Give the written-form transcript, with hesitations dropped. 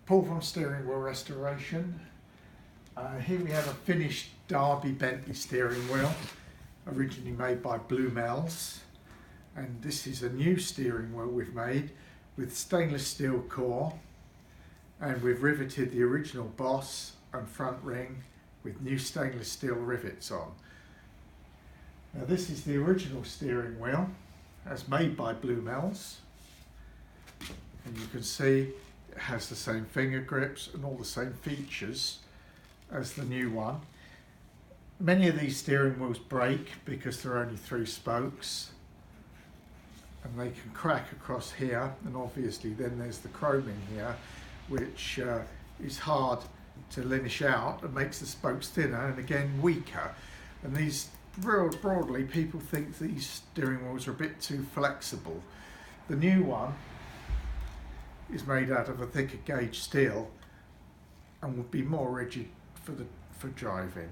Paul from Steering Wheel Restoration. Here we have a finished Derby Bentley steering wheel, originally made by Blumels, and this is a new steering wheel we've made with stainless steel core, and we've riveted the original boss and front ring with new stainless steel rivets on. Now this is the original steering wheel as made by Blumels, and you can see it has the same finger grips and all the same features as the new one. Many of these steering wheels break because there are only 3 spokes, and they can crack across here, and obviously then there's the chrome in here, which is hard to linish out and makes the spokes thinner and again weaker. And these, real broadly, people think these steering wheels are a bit too flexible. The new one is made out of a thicker gauge steel and would be more rigid for driving.